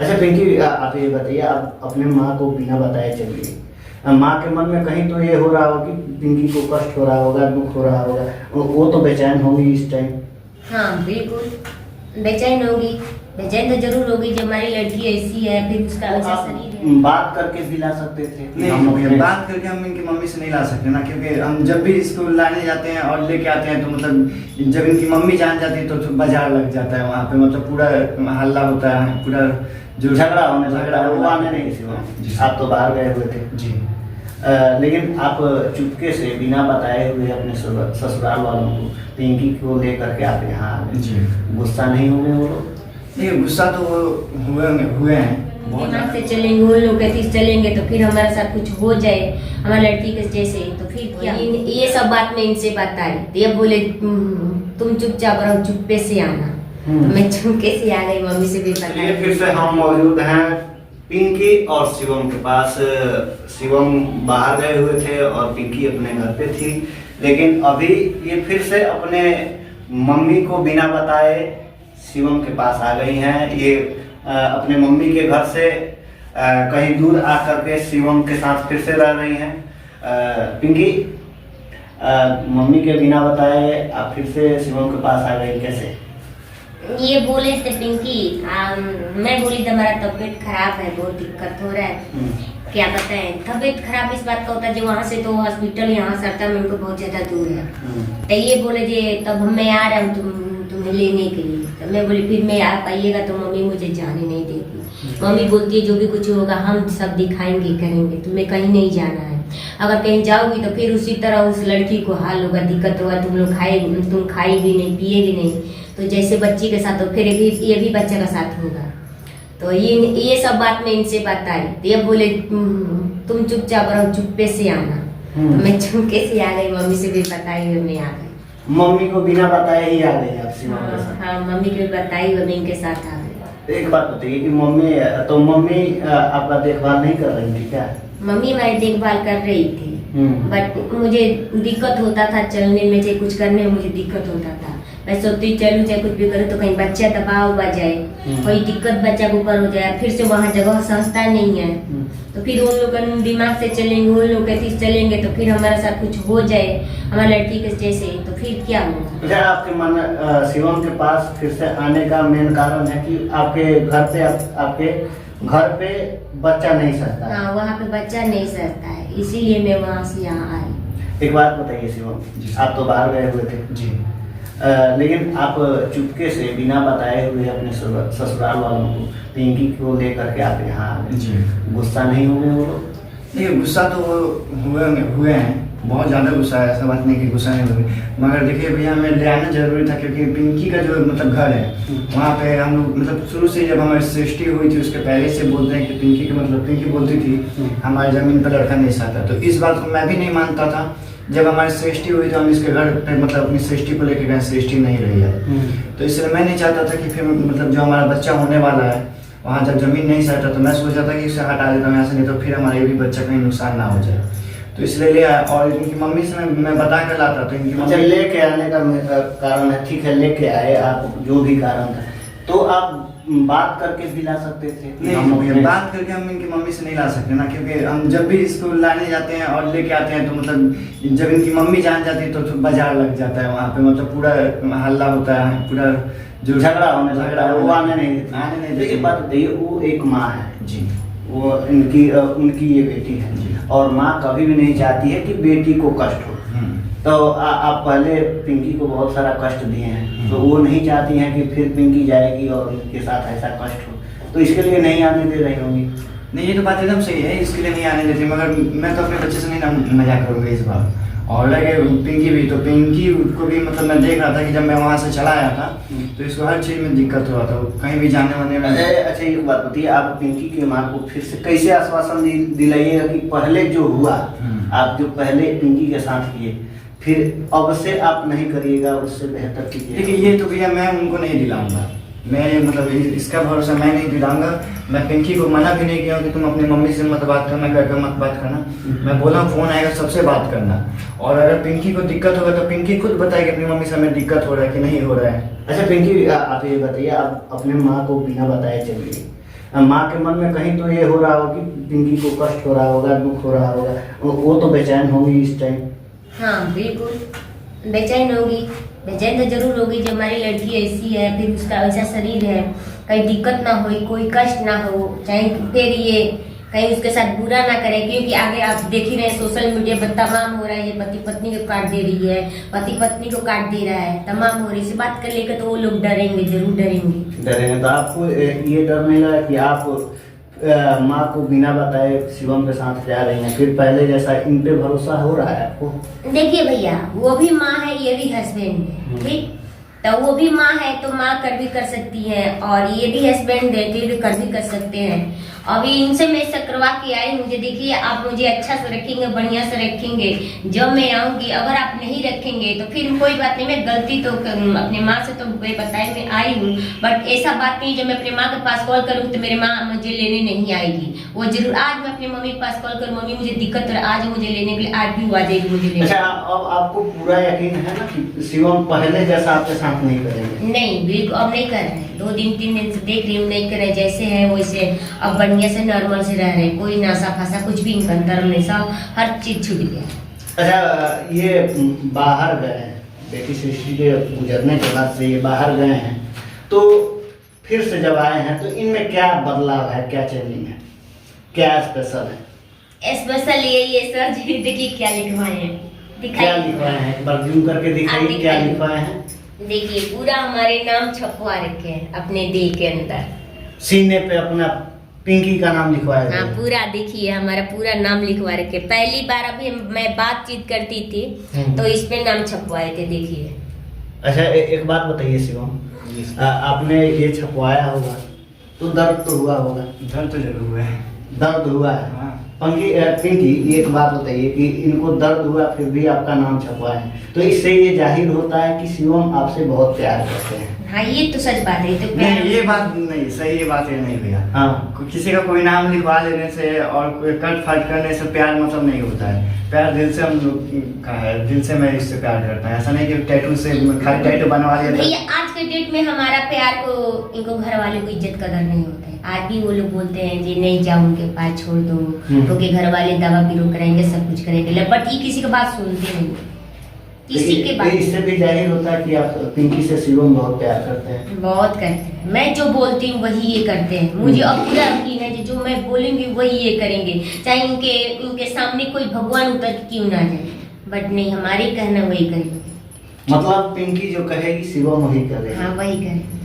अच्छा पिंकी, आप ये बताइए, आप अपने माँ को बिना बताए चलिए, माँ के मन में कहीं तो ये हो रहा होगा कि पिंकी को कष्ट हो रहा होगा, दुख हो रहा होगा, वो तो बेचैन होगी इस टाइम। हाँ बिल्कुल बेचैन होगी, बेचैन तो जरूर होगी जब हमारी लड़की ऐसी है, फिर उसका वैसा शरीर है। बात करके भी ला सकते थे। नहीं भैया, बात करके हम इनकी मम्मी से नहीं ला सकते ना, क्योंकि हम जब भी इसको लाने जाते हैं और लेके आते हैं तो मतलब जब इनकी मम्मी जान जाती है तो बाजार लग जाता है वहाँ पे, मतलब पूरा हल्ला होता है, पूरा जो झगड़ा होने लगता है, वो आने नहीं थे। आप तो बाहर गए हुए थे जी। लेकिन आप चुपके से बिना बताए हुए अपने ससुराल वालों को, पिंकी को लेकर के आप यहाँ आ गए। जी। गुस्सा नहीं हुए वो लोग? नहीं, गुस्सा तो हुए हैं बहुत दिमाग से चलेंगे, वो लोग कहते चलेंगे तो फिर हमारे साथ कुछ हो जाए हमारी लड़की के जैसे, तो फिर क्या। ये सब बात मैं इनसे बताई तो ये बोले तुम चुपचाप रहो, चुप्पे से आना। तो मैं चुपके से आ गई, मम्मी से भी बताई। फिर से हम मौजूद हैं पिंकी और शिवम के पास। शिवम बाहर गए हुए थे और पिंकी अपने घर पे थी, लेकिन अभी ये फिर से अपने मम्मी को बिना बताए शिवम के पास आ गई हैं। ये अपने मम्मी के घर से कहीं दूर आकर के शिवम के साथ फिर से रह रही हैं। पिंकी, मम्मी के बिना बताए आप फिर से शिवम के पास आ गई, कैसे? ये बोले थे पिंकी, मैं बोली तो हमारा तबीयत खराब है, बहुत दिक्कत हो रहा है। क्या बताएं, तबीयत खराब इस बात का होता है जो वहाँ से तो हॉस्पिटल यहाँ सरता में उनको बहुत ज्यादा दूर है। तो ये बोले जे तब मैं आ रहा हूँ तुम्हें लेने के लिए। तो मैं बोली फिर मैं आप आइएगा तो मम्मी मुझे जाने नहीं देगी। मम्मी बोलती है जो भी कुछ होगा हम सब दिखाएंगे करेंगे, तुम्हें कहीं नहीं जाना है। अगर कहीं जाओगी तो फिर उसी तरह उस लड़की को हाल होगा, दिक्कत होगा, तुम खाएगी नहीं, पिएगी नहीं, तो जैसे बच्ची के साथ हो फिर ये भी बच्चे का साथ होगा। तो ये सब बात मैं इनसे बताई तो ये बोले तुम चुपचाप रहो, चुप्पे से आना। तो मैं चुपके से आ गई, मम्मी से भी बताई हुई मैं आ गई। मम्मी को बिना बताए ही आ गई आप शिवम के साथ? हाँ, मम्मी को बताई हुई मैं इनके साथ आ गई। एक बात बताइए कि मम्मी आपका देखभाल नहीं कर रही थी क्या? मम्मी हमारी देखभाल कर रही थी, बट मुझे दिक्कत होता था चलने में, चाहे कुछ करने में मुझे दिक्कत होता था। मैं सोचती चलूं चाहे कुछ भी करूं तो कहीं बच्चा दबाव आ जाए, कोई दिक्कत बच्चा को ऊपर हो जाए, फिर से वहाँ जगह संस्था नहीं है। तो फिर उन लोग दिमाग से चलेंगे, उन लोग कहते चलेंगे तो फिर हमारे साथ कुछ हो जाए हमारी लड़की के जैसे, तो फिर क्या होगा। क्या आपके मन शिवम के पास फिर से आने का मेन कारण है कि आपके घर पे आपके घर पे बच्चा नहीं सहता है? हाँ, वहाँ पे बच्चा नहीं सहता है, इसीलिए मैं वहाँ से यहाँ आई। एक बात बताइए शिवम, आप तो बाहर गए हुए थे जी। लेकिन आप चुपके से बिना बताए हुए अपने ससुराल वालों को, पिंकी को लेकर के आप यहाँ आ गए। जी। गुस्सा नहीं हुए वो लोग? नहीं, गुस्सा तो हुए हैं बहुत ज़्यादा गुस्सा है, ऐसा बात नहीं कि गुस्सा नहीं हुए, मगर देखिए भैया हमें ले आना जरूरी था, क्योंकि पिंकी का जो मतलब घर है वहाँ पे हम लोग मतलब शुरू से जब हमारी सृष्टि हुई थी उसके पहले से बोलते हैं कि पिंकी के मतलब पिंकी बोलती थी हमारी ज़मीन पर लड़का नहीं सहता। तो इस बात को मैं भी नहीं मानता था। जब हमारी सृष्टि हुई तो हम इसके घर पे मतलब अपनी सृष्टि को लेकर गए, सृष्टि नहीं रही है। तो इसलिए मैं नहीं चाहता था कि फिर मतलब जो हमारा बच्चा होने वाला है वहाँ जब जमीन नहीं सहता तो मैं सोचा था कि इसे हटा देता हूँ यहाँ से, नहीं तो फिर हमारा ये भी बच्चा कहीं नुकसान ना हो जाए। तो इसलिए ले आया और इनकी मम्मी से मैं बता कर लाता तो इनकी अच्छा, लेके आने का कारण है, ठीक है लेके आए आप, जो भी कारण था तो आप बात करके भी ला सकते थे। नहीं, बात करके हम इनकी मम्मी से नहीं ला सकते ना, क्योंकि हम जब भी इसको लाने जाते हैं और लेके आते हैं तो मतलब जब इनकी मम्मी जान जाती है तो बाजार लग जाता है वहाँ पे, मतलब पूरा हल्ला होता है, पूरा जो झगड़ा होने लगता है, वो आने नहीं देते। एक बात बताइए, वो एक माँ है जी, वो उनकी ये बेटी है जी। और माँ कभी भी नहीं चाहती है कि बेटी को कष्ट हो। तो आप पहले पिंकी को बहुत सारा कष्ट दिए हैं, तो वो नहीं चाहती हैं कि फिर पिंकी जाएगी और उनके साथ ऐसा कष्ट हो, तो इसके लिए नहीं आने दे रही होंगी। नहीं, ये तो बात एकदम सही है, इसके लिए नहीं आने देती, मगर मैं तो अपने बच्चे से नहीं मजाक करूँगा इस बार। और लगे पिंकी भी, तो पिंकी को भी मतलब मैं देख रहा था कि जब मैं वहाँ से चला आया था तो इसको हर चीज़ में दिक्कत हो रहा था, कहीं भी जाने वाने में। अच्छा, एक बात बताइए, आप पिंकी के माँ को फिर से कैसे आश्वासन दिलाइएगा कि पहले जो हुआ, आप जो पहले पिंकी के साथ किए फिर अब से आप नहीं करिएगा, उससे बेहतर कीजिए। देखिए ये तो भैया मैं उनको नहीं दिलाऊंगा, मैं मतलब इसका भरोसा मैं नहीं दिलाऊंगा। मैं पिंकी को मना भी नहीं किया कि तुम अपनी मम्मी से मत बात करना, घर मत बात करना। मैं बोला फोन आएगा सबसे बात करना, और अगर पिंकी को दिक्कत होगा तो पिंकी खुद बताएगी अपनी मम्मी से हमें दिक्कत हो रहा है कि नहीं हो रहा है। अच्छा पिंकी, आप ये बताइए, आप अपने माँ को बिना बताए चलिए, माँ के मन में कहीं तो ये हो रहा होगा कि पिंकी को कष्ट हो रहा होगा, दुख हो रहा होगा, वो तो बेचैन होगी इस टाइम। हाँ बिल्कुल बेचैन होगी, बेचैन तो जरूर होगी। जब हमारी लड़की ऐसी है, फिर उसका ऐसा शरीर है, कहीं दिक्कत ना हो, कोई कष्ट ना हो, चाहे फिर ये कहीं उसके साथ बुरा ना करे, क्योंकि आगे आप देख ही रहे हैं सोशल मीडिया पर तमाम हो रहा है, ये पति पत्नी को काट दे रही है, पति पत्नी को काट दे रहा है, तमाम हो रही है। इसे बात कर लेकर तो वो लोग डरेंगे, जरूर डरेंगे। तो आपको ये डर नहीं लगा कि आप माँ को बिना बताए शिवम के साथ जा रही हैं, फिर पहले जैसा इन पे भरोसा हो रहा है आपको? देखिए भैया, वो भी माँ है, ये भी हस्बैंड है, ठीक। तो वो भी माँ है तो माँ कर भी कर सकती है, और ये भी हस्बैंड है तो ये भी कर भी कर सकते हैं। अभी इनसे मैं सकरवा के आई हूँ, देखिए आप मुझे अच्छा से रखेंगे, बढ़िया से रखेंगे, जब मैं आऊंगी अगर आप नहीं रखेंगे तो फिर कोई बात नहीं, मैं गलती तो अपने माँ से तो मैं बताए मैं आई हूँ, बट ऐसा बात नहीं जब मैं अपने माँ के पास कॉल करूँ तो मेरी माँ मुझे लेने नहीं आएगी। वो जरूर, आज मैं अपनी मम्मी के पास कॉल करूँ, मम्मी मुझे दिक्कत है आज मुझे लेने के लिए, आज भी वो आ जाएगी मुझे लेने। अच्छा, अब आपको पूरा यकीन है ना कि शिवम पहले जैसा आपके साथ नहीं करेंगे? नहीं बिल्कुल, अब नहीं कर रहे हैं। 2 दिन 3 दिन से देख रही हूँ नहीं कर रहे, जैसे है वैसे अब बढ़िया से नॉर्मल से रह रहे, कोई नशा फसा कुछ भी नहीं, धर्म नहीं, सब हर चीज छूट गया। अच्छा, ये बाहर गए हैं, बेटी सृष्टि के गुजरने के बाद से ये बाहर गए हैं, तो फिर से जब आए हैं तो इनमें क्या बदलाव है, क्या चेंजिंग है, क्या स्पेशल है? स्पेशल ये सर जी देखिए क्या लिखवाए हैं, क्या लिखवाए हैं, एक बार जूम करके दिखाइए क्या लिखवाए हैं। देखिए पूरा हमारे नाम छपवा रखे हैं अपने दिल के अंदर, सीने पे अपना पिंकी का नाम लिखवाया हाँ गया। पूरा देखिए हमारा पूरा नाम लिखवा रखे। पहली बार अभी मैं बातचीत करती थी तो इस पे नाम छपवाए थे, देखिए। अच्छा, एक बात बताइए शिवम, आपने ये छपवाया होगा तो दर्द तो हुआ होगा? दर्द तो जरूर हुआ है। दर्द हुआ है। हाँ। पिंकी एक बात बताइए कि इनको दर्द हुआ फिर भी आपका नाम छपवाए हैं, तो इससे ये जाहिर होता है कि शिवम आपसे बहुत प्यार करते हैं। हाँ ये तो सच बात है, तो नहीं ये बात नहीं सही, ये बात ये नहीं भैया। हाँ, किसी का कोई नाम लिखवा लेने से और कोई कट फट करने से प्यार मतलब नहीं होता है। प्यार दिल से हम लोग का है, दिल से मैं इससे प्यार करता हूँ। ऐसा नहीं कि टैटू से खाली टैटू बनवा लिया। भैया आज के डेट में हमारा प्यार को इनको घर वालों को इज्जत कदर नहीं होता है। आज भी वो लोग बोलते हैं जी नहीं जाओ उनके पास, छोड़ दो, क्योंकि घर वाले दवा बीरो कराएंगे, सब कुछ करेंगे, बट ये किसी की बात सुनते नहीं, किसी के बात। इससे भी जाहिर होता है कि आप पिंकी से शिवम बहुत प्यार करते हैं। बहुत करते हैं, मैं जो बोलती हूँ वही ये करते हैं। मुझे अब पूरा यकीन है कि जो मैं बोलूंगी वही ये करेंगे, चाहे इनके सामने कोई भगवान उतर के क्यों ना जाए, बट नहीं हमारे कहना वही करेंगे। मतलब पिंकी जो कहेगी शिवम वही करेगा। हाँ वही करेंगे।